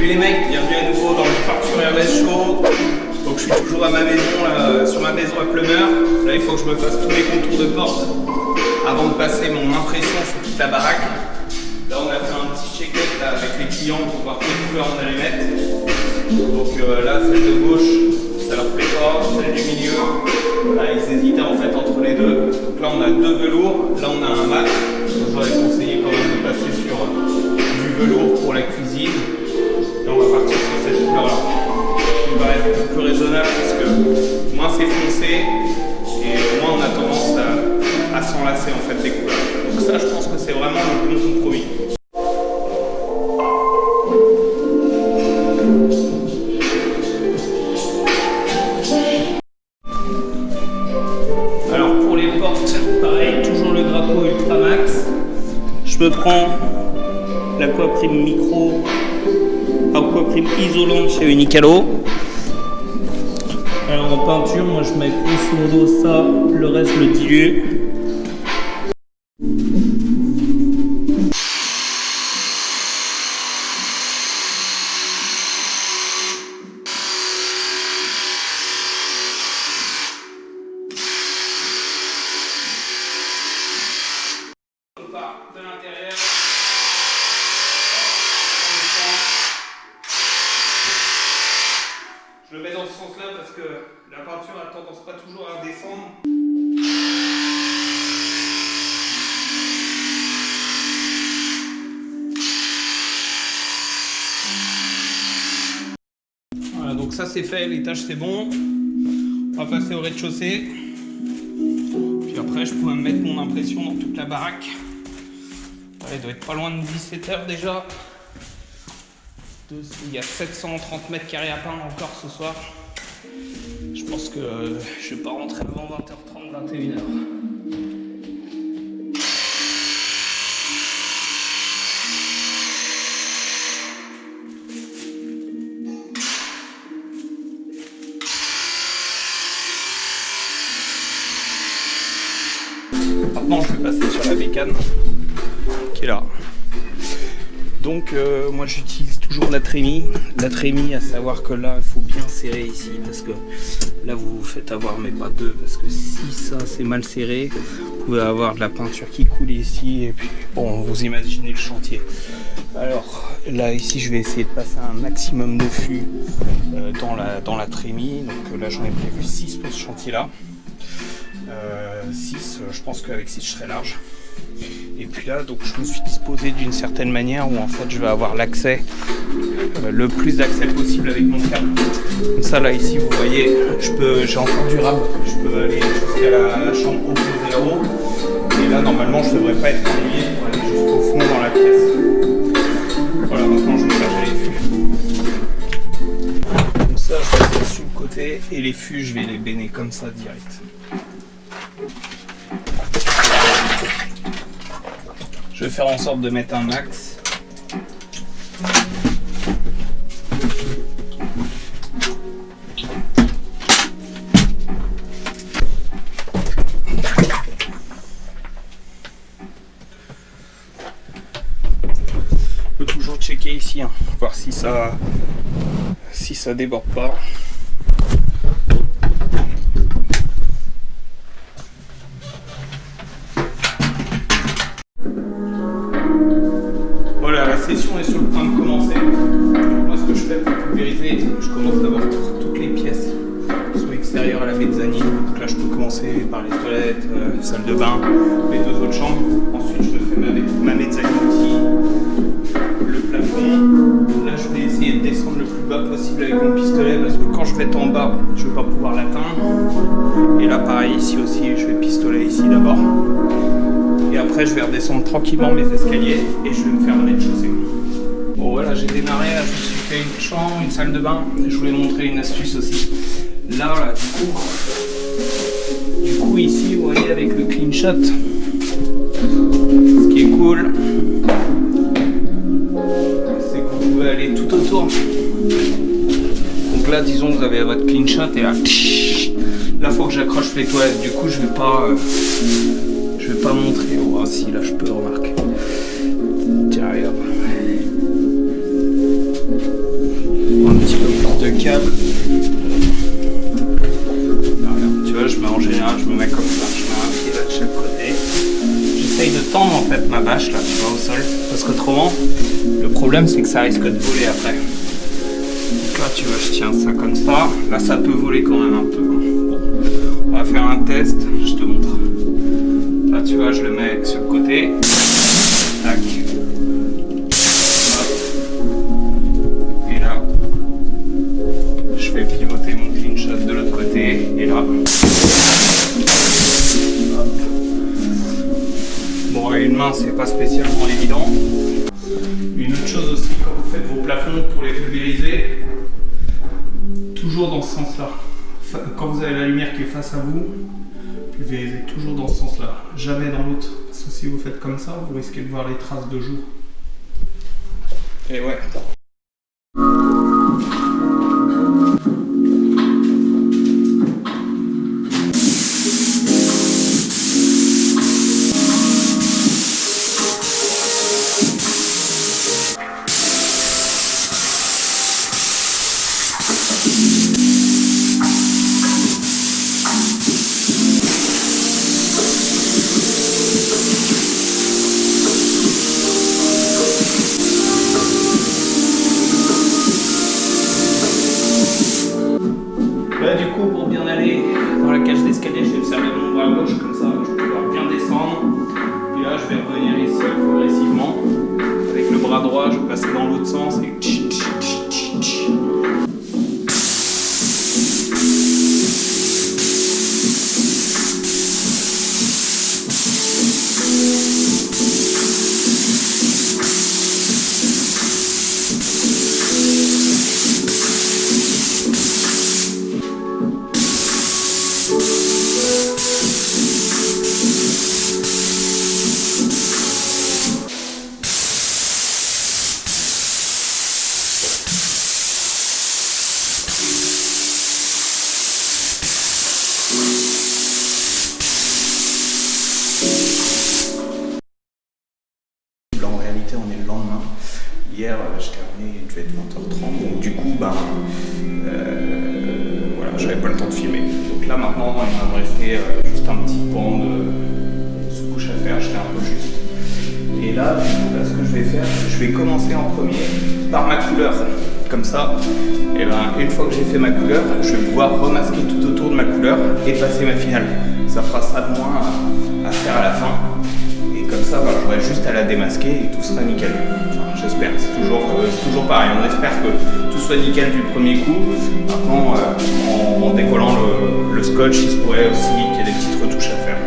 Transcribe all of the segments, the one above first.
Salut les mecs, bienvenue à nouveau dans le Parc sur Ernest Show. Donc je suis toujours à ma maison, là, sur ma maison à Plumeur. Là il faut que je me fasse tous les contours de porte avant de passer mon impression sur toute la baraque. Là on a fait un petit check-up avec les clients pour voir quelle couleur on allait mettre. Donc là celle de gauche, ça leur plaît pas, celle du milieu. Là ils hésitaient en fait entre les deux. Donc là on a deux velours, là on a un mat. J'aurais conseillé quand même de passer sur du velours pour la cuisine. Là on va partir sur cette couleur là. Qui me paraît un peu plus raisonnable parce que moins c'est foncé et moins on a tendance à s'enlacer en fait des couleurs. Donc ça je pense que c'est vraiment le bon compromis. Alors pour les portes, pareil, toujours le drapeau Ultramax. Je me prends l'Aquaprime Micro, Aquaprime isolant chez Unicalo. Alors en peinture, moi je mets grosso modo ça, le reste je le dilue. On part de l'intérieur. Je le mets dans ce sens-là parce que la peinture a tendance pas toujours à descendre. Voilà, donc ça c'est fait, l'étage c'est bon. On va passer au rez-de-chaussée. Puis après je pourrais mettre mon impression dans toute la baraque. Il doit être pas loin de 17 h déjà. Il y a 730 mètres carrés à peindre encore ce soir. Je pense que je vais pas rentrer avant 20h30, 21h. Maintenant je vais passer sur la bécane qui est là. Donc moi j'utilise toujours la trémie, à savoir que là il faut bien serrer ici parce que là vous vous faites avoir mais pas deux, parce que si ça c'est mal serré, vous pouvez avoir de la peinture qui coule ici et puis bon vous imaginez le chantier. Alors là ici je vais essayer de passer un maximum de fûts dans la trémie, donc là j'en ai prévu 6 pour ce chantier là. 6, je pense qu'avec 6 je serai large. Et puis là donc je me suis disposé d'une certaine manière où en fait je vais avoir l'accès, le plus d'accès possible avec mon câble. Comme ça là ici vous voyez, j'ai encore du rab, je peux aller jusqu'à la chambre opposée là-haut. Et là normalement je devrais pas être ennuyé pour aller jusqu'au fond dans la pièce. Voilà, maintenant je vais charger les fûts. Comme ça je vais passer sur le côté et les fûts je vais les béner comme ça direct. Je vais faire en sorte de mettre un max. Je peux toujours checker ici, hein, voir si ça déborde pas. Voilà, la session est sur le point de commencer. Moi, ce que je fais pour pulvériser, je commence d'abord par toutes les pièces qui sont extérieures à la mezzanine. Donc là, je peux commencer par les toilettes, salle de bain, les deux autres chambres. Ensuite, je fais ma mezzanine ici, le plafond. Là, je vais essayer de descendre le plus bas possible avec mon pistolet parce que quand je vais être en bas, je ne vais pas pouvoir l'atteindre. Et là, pareil, ici aussi, je vais pistoler ici d'abord. Et après je vais redescendre tranquillement mes escaliers et je vais me faire le rez-de-chaussée. Bon voilà, j'ai démarré, là, je me suis fait une chambre, une salle de bain. Je voulais montrer une astuce aussi. Là, voilà, du coup ici vous voyez avec le clean shot, ce qui est cool, c'est que vous pouvez aller tout autour. Donc là disons que vous avez votre clean shot et là, faut que j'accroche les toilettes. Du coup je vais pas montrer. Oh si, là je peux remarquer. Tiens regarde. de câble. Tu vois, je mets en général, je me mets comme ça, je mets un pied là de chaque côté. J'essaye de tendre en fait ma bâche là, tu vois, au sol, parce qu'autrement, le problème c'est que ça risque de voler après. Donc là, tu vois, je tiens ça comme ça. Là, ça peut voler quand même un peu. Bon, on va faire un test, je te montre. Là, tu vois, je le mets sur le côté. Tac. Et là, je fais pivoter mon clean shot de l'autre côté. Et là. Bon, avec une main, c'est pas spécialement évident. Une autre chose aussi, quand vous faites vos plafonds pour les pulvériser, toujours dans ce sens-là. Quand vous avez la lumière qui est face à vous, pulvérisez toujours dans ce sens-là, jamais dans l'autre. Parce que si vous faites comme ça, vous risquez de voir les traces de jour. Et ouais. Là du coup, pour bien aller dans la cage d'escalier, je vais me servir de mon bras gauche comme ça, je vais pouvoir bien descendre. Puis là, je vais revenir ici progressivement. Avec le bras droit, je vais passer dans l'autre sens et en réalité, on est le lendemain. Hier, j'ai terminé, il devait être 20h30. Donc, du coup, voilà, j'avais pas le temps de filmer. Donc là, maintenant, il va me rester juste un petit pan de sous-couche à faire. J'étais un peu juste. Et là, du coup, ce que je vais faire, je vais commencer en premier par ma couleur. Comme ça, et une fois que j'ai fait ma couleur, je vais pouvoir remasquer tout autour de ma couleur et passer ma finale. Ça fera ça de moins à faire à la fin. Comme ça, j'aurai juste à la démasquer et tout sera nickel. Enfin, j'espère, c'est toujours pareil. On espère que tout soit nickel du premier coup. Maintenant, en décollant le scotch, il se pourrait aussi qu'il y ait des petites retouches à faire.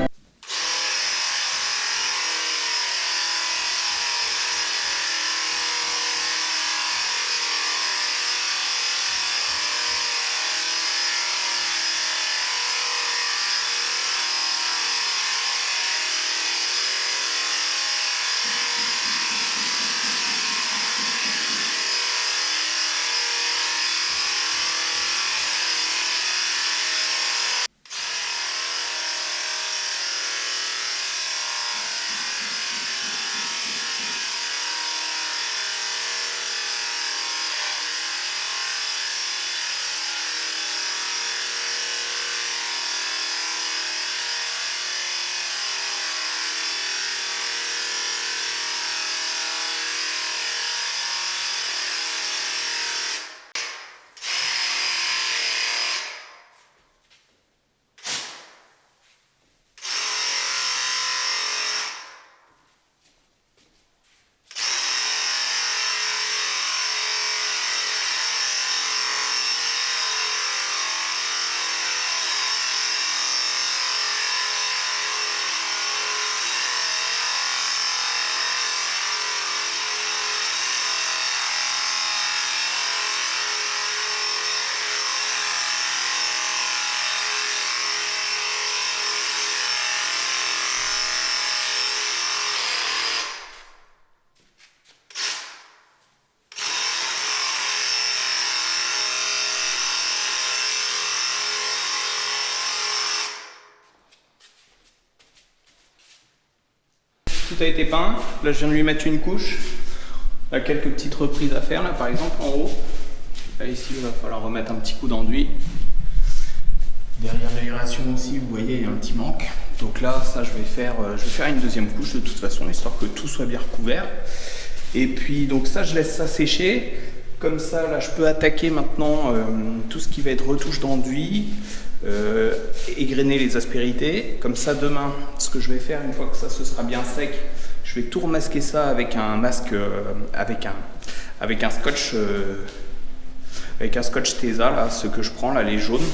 Tout a été peint. Là, je viens de lui mettre une couche. Il y a quelques petites reprises à faire, là, par exemple, en haut. Là ici il va falloir remettre un petit coup d'enduit. Derrière l'aération aussi, vous voyez, il y a un petit manque. Donc là, ça je vais faire une deuxième couche de toute façon, histoire que tout soit bien recouvert. Et puis donc ça, je laisse ça sécher. Comme ça, là, je peux attaquer maintenant tout ce qui va être retouche d'enduit, égrener les aspérités. Comme ça, demain, ce que je vais faire, une fois que ça se sera bien sec, je vais tout remasquer ça avec un masque, avec un scotch. Avec un scotch Tesa, là, ce que je prends, là, les jaunes.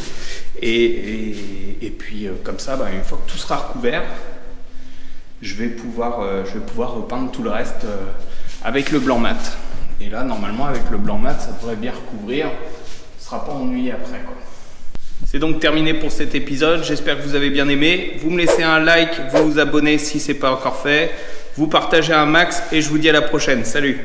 Et puis, comme ça, une fois que tout sera recouvert, je vais pouvoir repeindre tout le reste avec le blanc mat. Et là, normalement, avec le blanc mat, ça devrait bien recouvrir. Ce ne sera pas ennuyé après, quoi. C'est donc terminé pour cet épisode. J'espère que vous avez bien aimé. Vous me laissez un like, vous vous abonnez si ce n'est pas encore fait. Vous partagez un max et je vous dis à la prochaine. Salut!